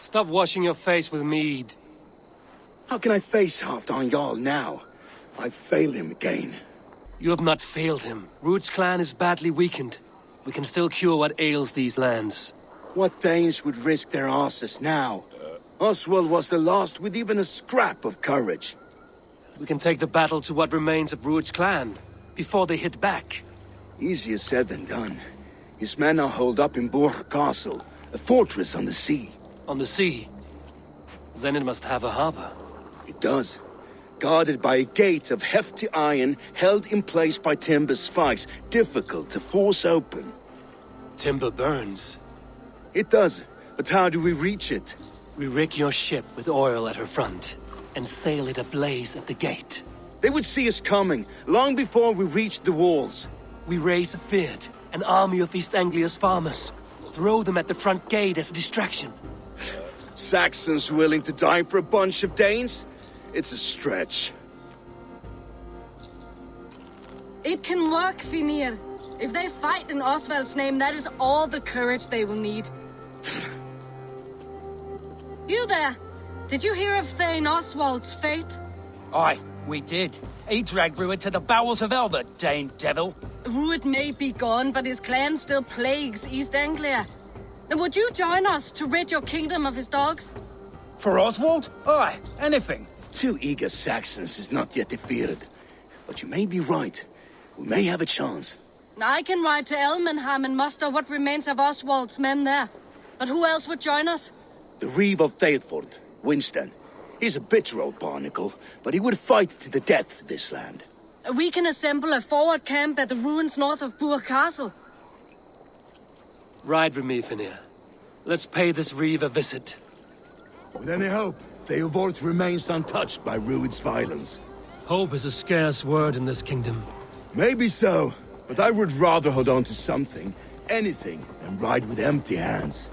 Stop washing your face with mead. How can I face Halfdan Jarl now? I've failed him again. You have not failed him. Ruud's clan is badly weakened. We can still cure what ails these lands. What Danes would risk their asses now? Oswald was the last with even a scrap of courage. We can take the battle to what remains of Ruud's clan, before they hit back. Easier said than done. His men are holed up in Borg Castle, a fortress on the sea. On the sea? Then it must have a harbor. It does. Guarded by a gate of hefty iron, held in place by timber spikes, difficult to force open. Timber burns. It does, but how do we reach it? We rig your ship with oil at her front, and sail it ablaze at the gate. They would see us coming, long before we reached the walls. We raise a Fyrd, an army of East Anglia's farmers. Throw them at the front gate as a distraction. Saxons willing to die for a bunch of Danes? It's a stretch. It can work, Finir. If they fight in Oswald's name, that is all the courage they will need. You there! Did you hear of Thane Oswald's fate? Aye, we did. He dragged Ruud to the bowels of Elbert, Dane devil. Ruud may be gone, but his clan still plagues East Anglia. And would you join us to rid your kingdom of his dogs? For Oswald? Aye, anything. 2 eager Saxons is not yet defeated. But you may be right. We may have a chance. I can ride to Elmenham and muster what remains of Oswald's men there. But who else would join us? The Reeve of Thaethford, Winston. He's a bitter old barnacle, but he would fight to the death for this land. We can assemble a forward camp at the ruins north of Burg Castle. Ride with me, Finir. Let's pay this Reeve a visit. With any hope, Eivor remains untouched by Ruud's violence. Hope is a scarce word in this kingdom. Maybe so, but I would rather hold on to something, anything, than ride with empty hands.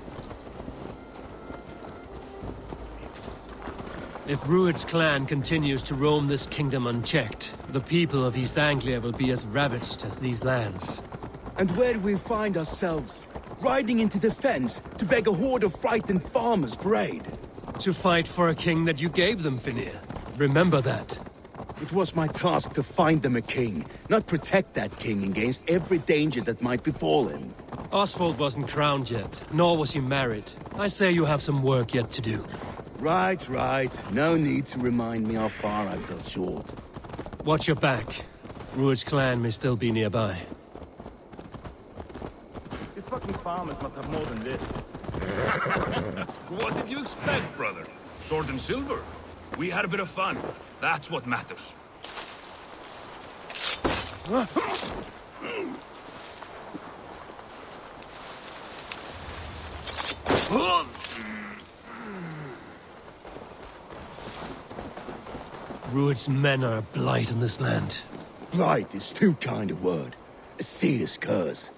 If Ruud's clan continues to roam this kingdom unchecked, the people of East Anglia will be as ravaged as these lands. And where do we find ourselves? Riding into defense to beg a horde of frightened farmers for aid. To fight for a king that you gave them, Finir. Remember that. It was my task to find them a king, not protect that king against every danger that might befall him. Oswald wasn't crowned yet, nor was he married. I say you have some work yet to do. Right, right. No need to remind me how far I fell short. Watch your back. Ruud's clan may still be nearby. These fucking farmers must have more than this. What did you expect, brother? Sword and silver? We had a bit of fun. That's what matters. Ruud's men are a blight on this land. Blight is too kind a word. A serious curse.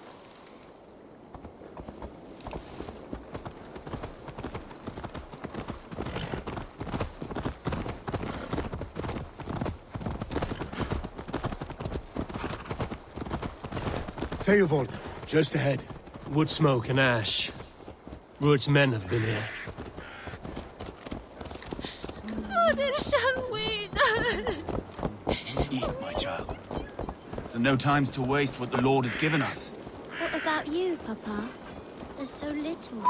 Eivor, just ahead. Wood smoke and ash. Ruud's men have been here. What shall we do? Eat, my child. So no time's to waste what the Lord has given us. What about you, Papa? There's so little.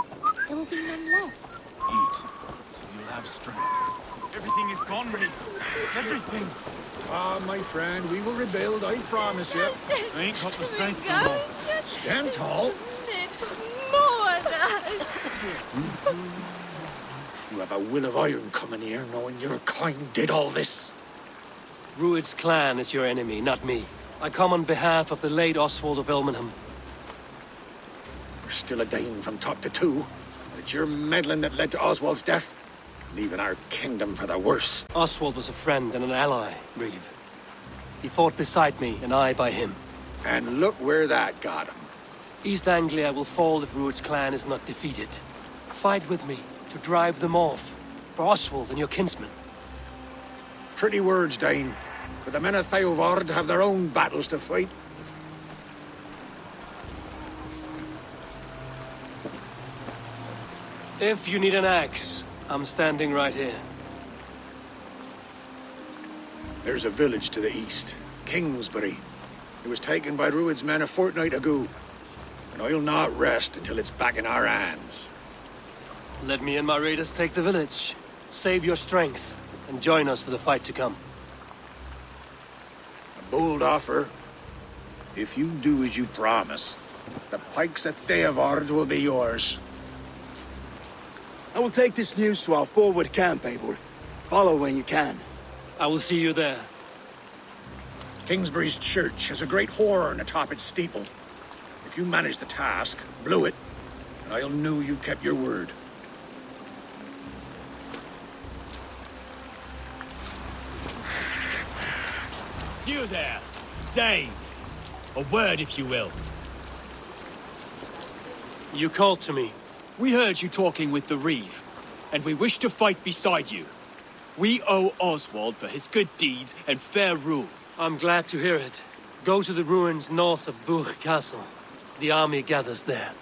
There will be none left. Eat, so you'll have strength. Everything is gone, Reeve. Everything. Ah, my friend, we will rebuild, I promise you. I ain't got the strength We're no going more. to Stand tall. mourn us. You have a will of iron coming here, knowing your kind did all this. Ruud's clan is your enemy, not me. I come on behalf of the late Oswald of Elmenham. We're still a Dane from top to two. It's your meddling that led to Oswald's death, leaving our kingdom for the worse. Oswald was a friend and an ally, Reeve. He fought beside me, and I by him. And look where that got him. East Anglia will fall if Ruud's clan is not defeated. Fight with me to drive them off, for Oswald and your kinsmen. Pretty words, Dane. But the men of Theovard have their own battles to fight. If you need an axe, I'm standing right here. There's a village to the east, Kingsbury. It was taken by Rued's men a fortnight ago, and I'll not rest until it's back in our hands. Let me and my raiders take the village. Save your strength, and join us for the fight to come. A bold offer. If you do as you promise, the pikes of Eivor will be yours. I will take this news to our forward camp, Eivor. Follow when you can. I will see you there. Kingsbury's church has a great horn atop its steeple. If you manage the task, blow it, and I'll know you kept your word. You there, Dane. A word, if you will. You called to me. We heard you talking with the Reeve, and we wish to fight beside you. We owe Oswald for his good deeds and fair rule. I'm glad to hear it. Go to the ruins north of Burg Castle. The army gathers there.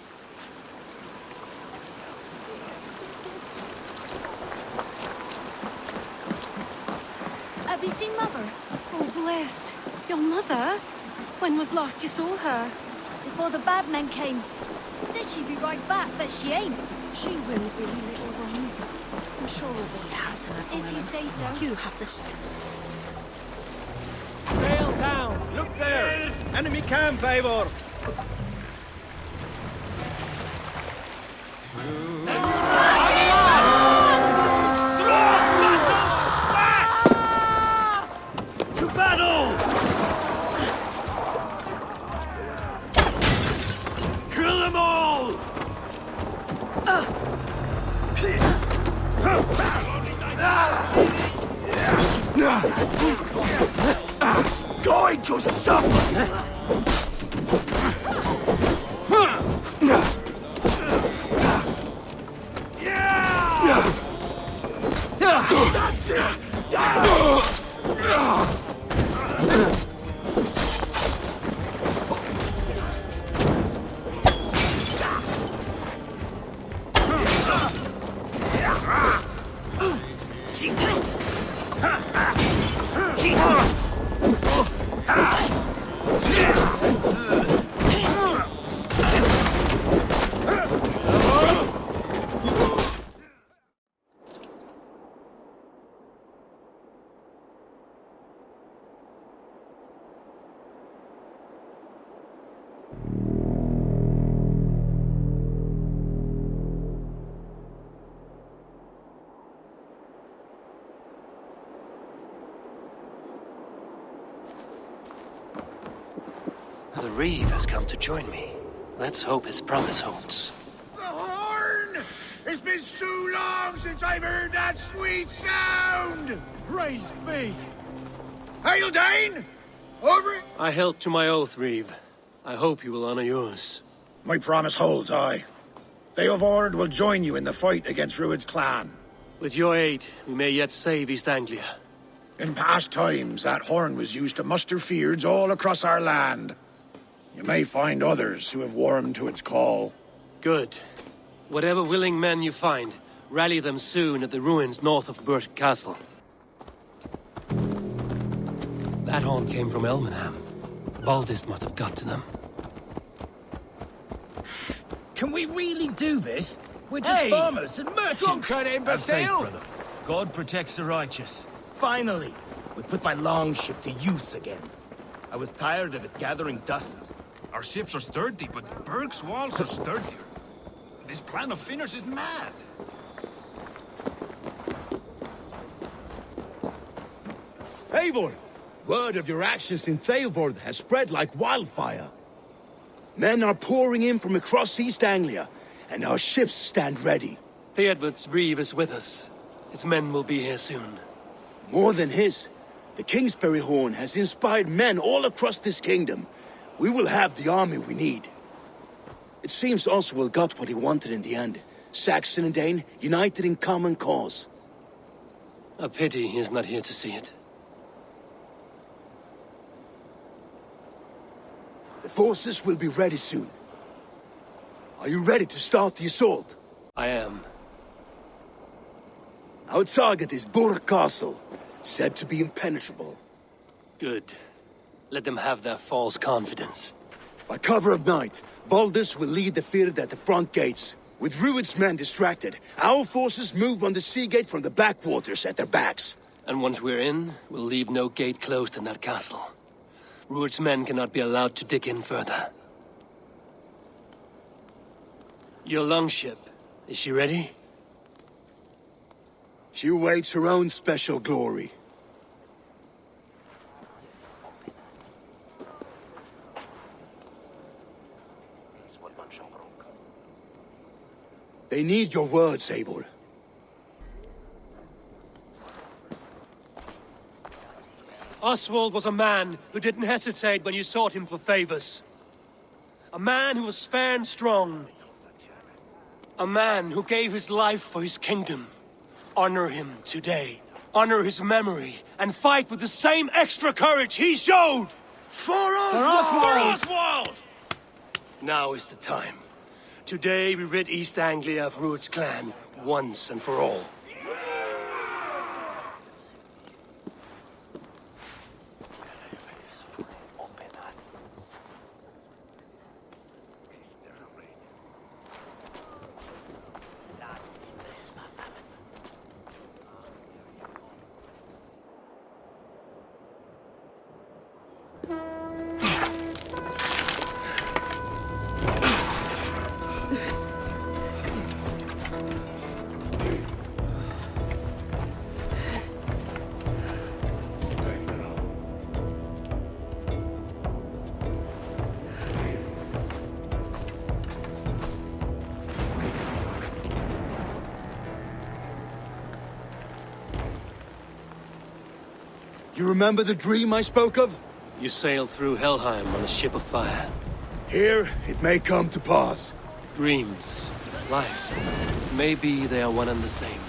Have you seen Mother? Oh, blessed. Your mother? When was last you saw her? Before the bad men came. Said she'd be right back, but she ain't. She will be, little one. I'm sure we'll be out If you say so. You have the... Sail down! Look there! Enemy camp, Eivor! To battle! Kill them all! Going to suffer! That's it! The Reeve has come to join me. Let's hope his promise holds. The horn! It's been so long since I've heard that sweet sound! Praise be! Hail, Dane! Over it! I held to my oath, Reeve. I hope you will honor yours. My promise holds, aye. Eivor will join you in the fight against Rued's clan. With your aid, we may yet save East Anglia. In past times, that horn was used to muster fyrds all across our land. You may find others who have warmed to its call. Good. Whatever willing men you find, rally them soon at the ruins north of Burg Castle. That horn came from Elmenham. Baldist must have got to them. Can we really do this? We're just farmers and merchants. Some kind of imbecile! brother. God protects the righteous. Finally, we put my longship to use again. I was tired of it gathering dust. Our ships are sturdy, but Berg's walls are sturdier. This plan of Finner's is mad. Eivor! Word of your actions in Eivor has spread like wildfire. Men are pouring in from across East Anglia, and our ships stand ready. Theodward's Reeve is with us. His men will be here soon. More than his, the Kingsbury horn has inspired men all across this kingdom. We will have the army we need. It seems Oswald got what he wanted in the end. Saxon and Dane united in common cause. A pity he is not here to see it. The forces will be ready soon. Are you ready to start the assault? I am. Our target is Burg Castle, said to be impenetrable. Good. Let them have their false confidence. By cover of night, Baldus will lead the field at the front gates. With Rued's men distracted, our forces move on the sea gate from the backwaters at their backs. And once we're in, we'll leave no gate closed in that castle. Rued's men cannot be allowed to dig in further. Your longship, is she ready? She awaits her own special glory. They need your words, Eivor. Oswald was a man who didn't hesitate when you sought him for favors. A man who was fair and strong. A man who gave his life for his kingdom. Honor him today. Honor his memory. And fight with the same extra courage he showed! For Oswald! For Oswald! Now is the time. Today we rid East Anglia of Rued's clan, once and for all. You remember the dream I spoke of? You sailed through Helheim on a ship of fire. Here, it may come to pass. Dreams, life, maybe they are one and the same.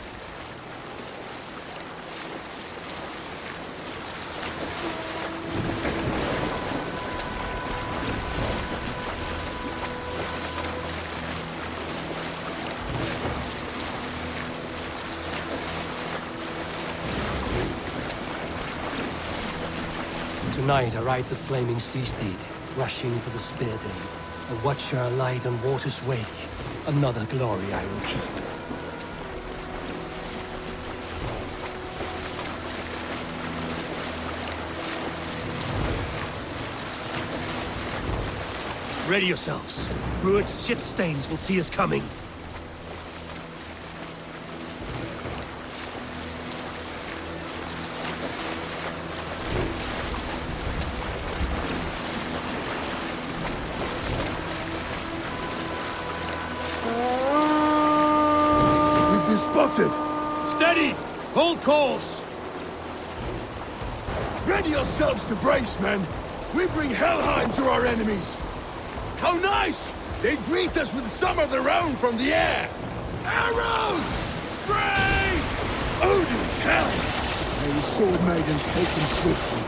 Tonight I ride the flaming sea steed, rushing for the spear day. A watcher alight on water's wake. Another glory I will keep. Ready yourselves. Rued's shit stains will see us coming. Steady! Hold course! Ready yourselves to brace, men! We bring Helheim to our enemies! How nice! They greet us with some of their own from the air! Arrows! Brace! Odin's hell! May the sword maidens take them swiftly.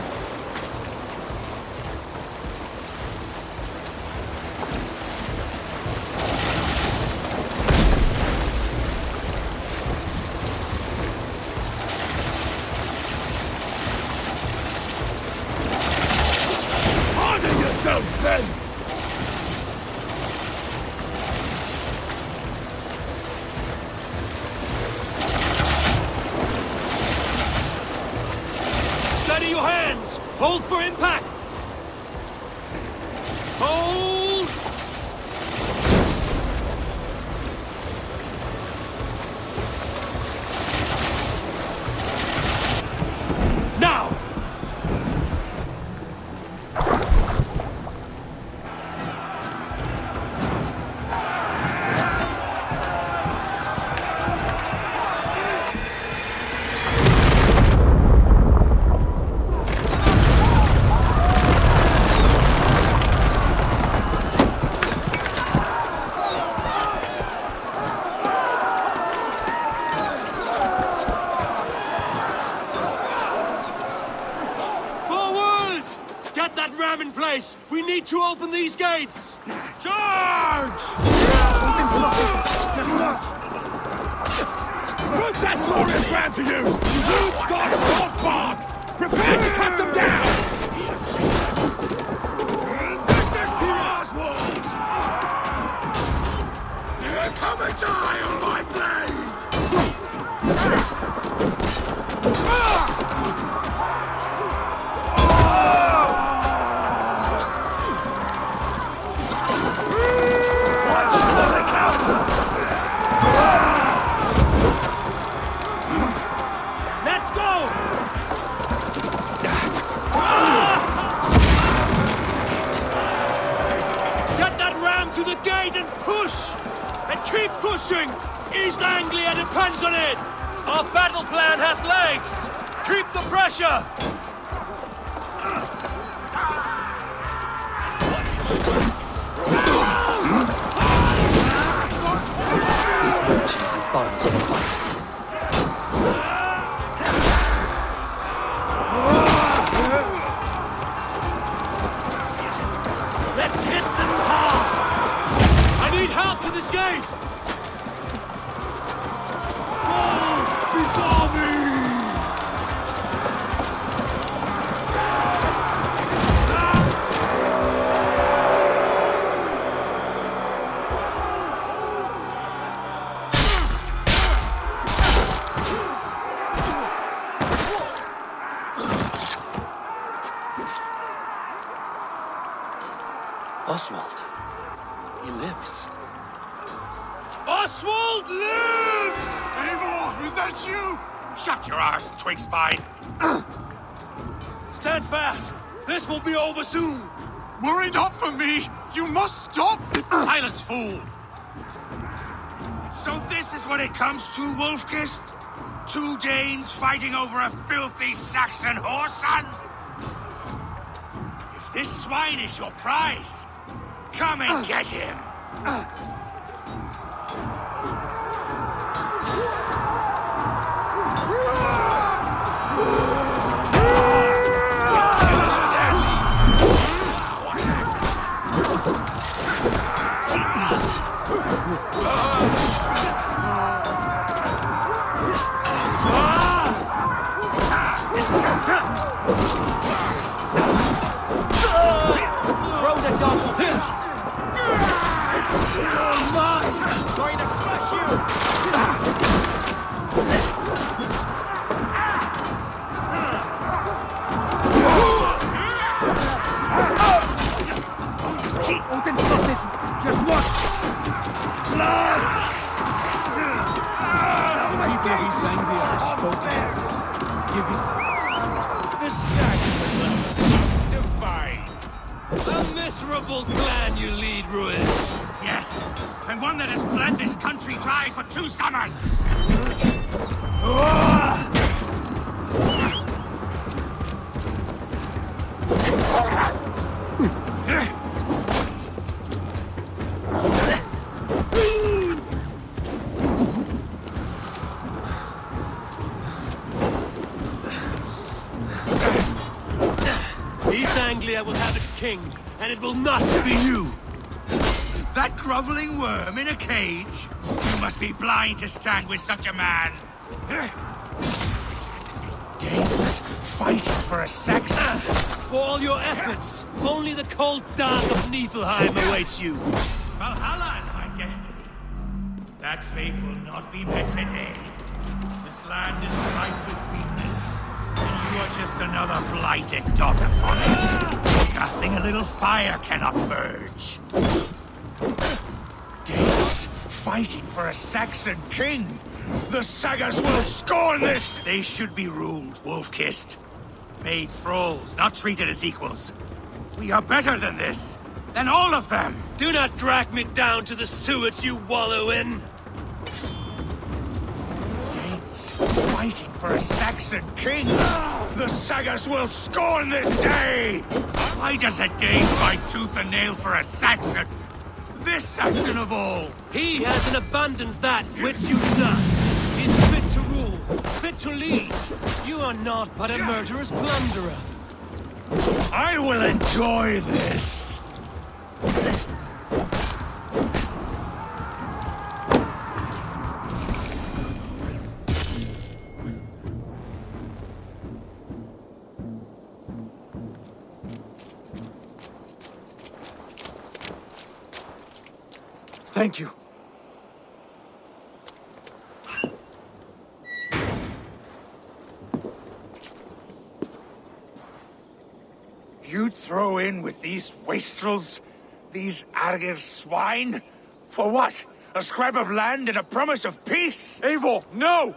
Steady your hands! Hold for impact! Hold! Now! In place! We need to open these gates! Charge! Put that glorious ram Come and die on my blade! Let's go! Get that ram to the gate and push! And keep pushing! East Anglia depends on it! Our battle plan has legs! Keep the pressure! These merchants and farms in a fight. Let's hit them hard! I need help to this gate! Before me! Oswald. He lives. Oswald lives! Eivor, is that you? Shut your arse, twig spine! Stand fast! This will be over soon! Worry not for me! You must stop! Silence, fool! So this is what it comes to, Wolfkist? 2 Danes fighting over a filthy Saxon whoreson? If this swine is your prize, come and get him! Throw the dog! Trying to smash you! Oh, didn't stop this! Just watch! Blood! Eivor East Anglia has spoken. Give it. The Saxon comes to fight! A miserable clan you lead, Ruin. Yes, and one that has bled this country dry for 2 summers! East Anglia will have its king, and it will not be you! That groveling worm in a cage? You must be blind to stand with such a man! Danes fighting for a Saxon? For all your efforts, only the cold dark of Niflheim awaits you! Valhalla is my destiny. That fate will not be met today. This land is rife with weakness, and you are just another blighted dot upon it. Nothing a little fire cannot purge. Danes fighting for a Saxon king. The Sagas will scorn this! They should be ruled, wolf-kissed. Made thralls, not treated as equals. We are better than this. Than all of them. Do not drag me down to the sewage you wallow in! Danes fighting for a Saxon king. The Sagas will scorn this day! Why does a Dane fight tooth and nail for a Saxon? This Saxon of all! He has in abundance that which you do not. He's fit to rule, fit to lead. You are not but a murderous plunderer. I will enjoy this! Thank you. in with these wastrels? These Argir swine? For what? A scrap of land and a promise of peace? Eivor, no!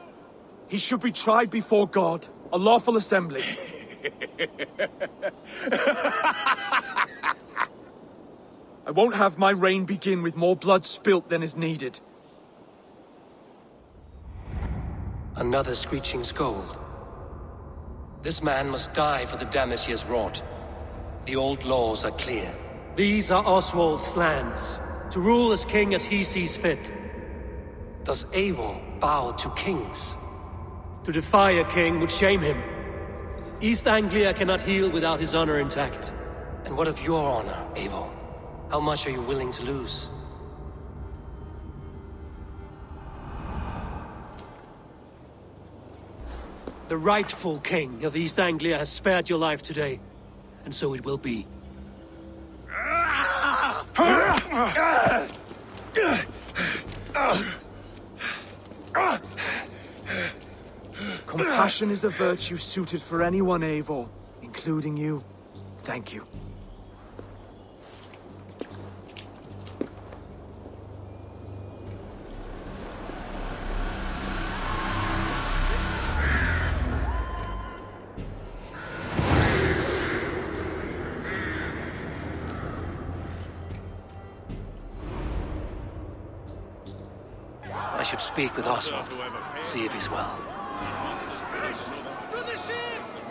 He should be tried before God, a lawful assembly. I won't have my reign begin with more blood spilt than is needed. Another screeching scold. This man must die for the damage he has wrought. The old laws are clear. These are Oswald's lands, to rule as king as he sees fit. Does Eivor bow to kings? To defy a king would shame him. East Anglia cannot heal without his honor intact. And what of your honor, Eivor? How much are you willing to lose? The rightful king of East Anglia has spared your life today, and so it will be. Compassion is a virtue suited for anyone, Eivor, including you. Thank you. I should speak with Oswald, see if he's well. To the ships!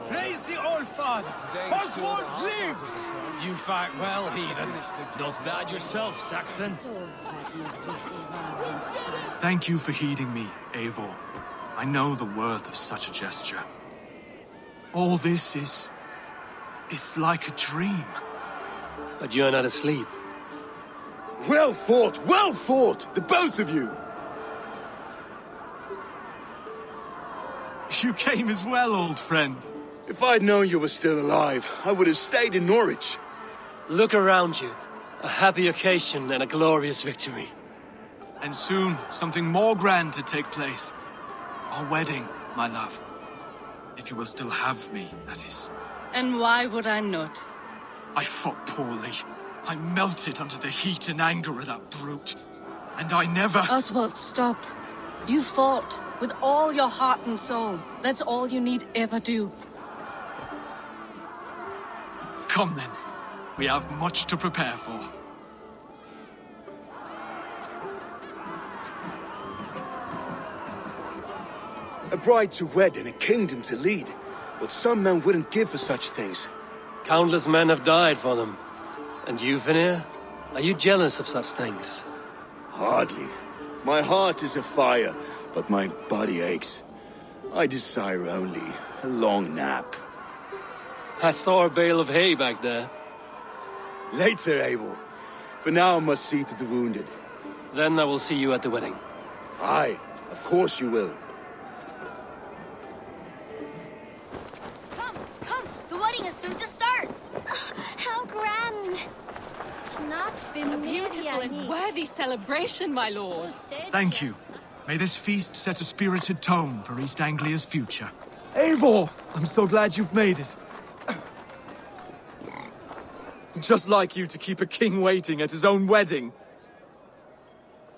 Praise the Old Father! Oswald lives! You fight well, heathen. Not bad yourself, Saxon. Thank you for heeding me, Eivor. I know the worth of such a gesture. All this is like a dream. But you're not asleep. Well fought, the both of you! You came as well, old friend. If I'd known you were still alive, I would have stayed in Norwich. Look around you. A happy occasion and a glorious victory. And soon, something more grand to take place. Our wedding, my love. If you will still have me, that is. And why would I not? I fought poorly. I melted under the heat and anger of that brute. And I never... Oswald, stop. You fought with all your heart and soul. That's all you need ever do. Come then. We have much to prepare for. A bride to wed and a kingdom to lead. What some men wouldn't give for such things. Countless men have died for them. And you, Vanir? Are you jealous of such things? Hardly. My heart is afire, but my body aches. I desire only a long nap. I saw a bale of hay back there. Later, Eivor. For now, I must see to the wounded. Then I will see you at the wedding. Aye, of course you will. Come! The wedding is soon to start! How grand! Not been Beautiful and worthy celebration, my lord. Thank you. May this feast set a spirited tone for East Anglia's future. Eivor! I'm so glad you've made it. Just like you to keep a king waiting at his own wedding.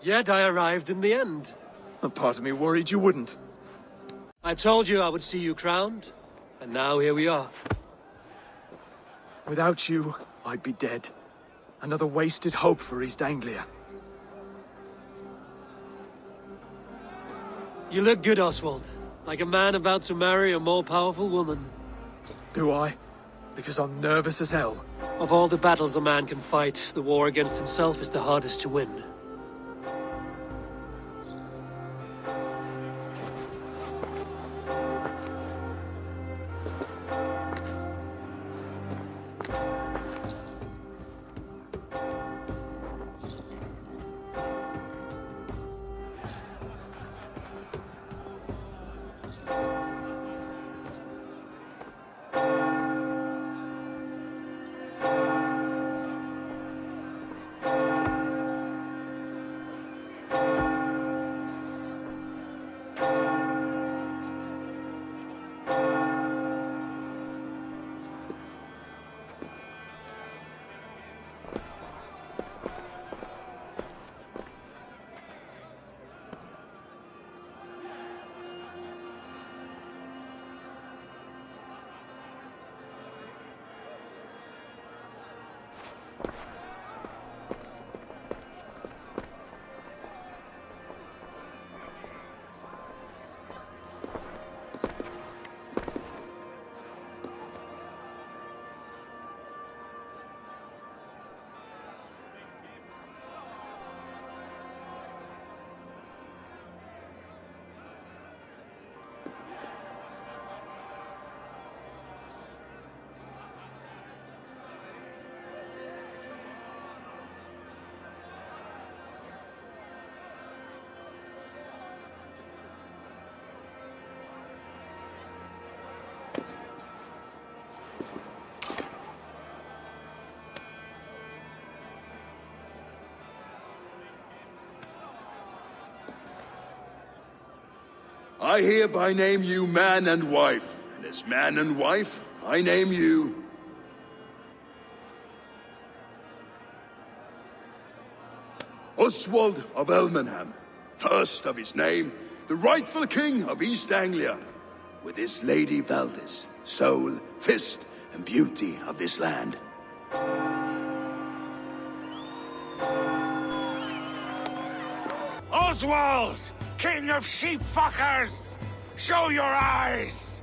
Yet I arrived in the end. A part of me worried you wouldn't. I told you I would see you crowned, and now here we are. Without you, I'd be dead. Another wasted hope for East Anglia. You look good, Oswald. Like a man about to marry a more powerful woman. Do I? Because I'm nervous as hell. Of all the battles a man can fight, the war against himself is the hardest to win. I hereby name you man and wife, and as man and wife, I name you... Oswald of Elmenham, first of his name, the rightful king of East Anglia, with his lady Valdis, soul, fist, and beauty of this land. Oswald, king of sheep fuckers! Show your eyes!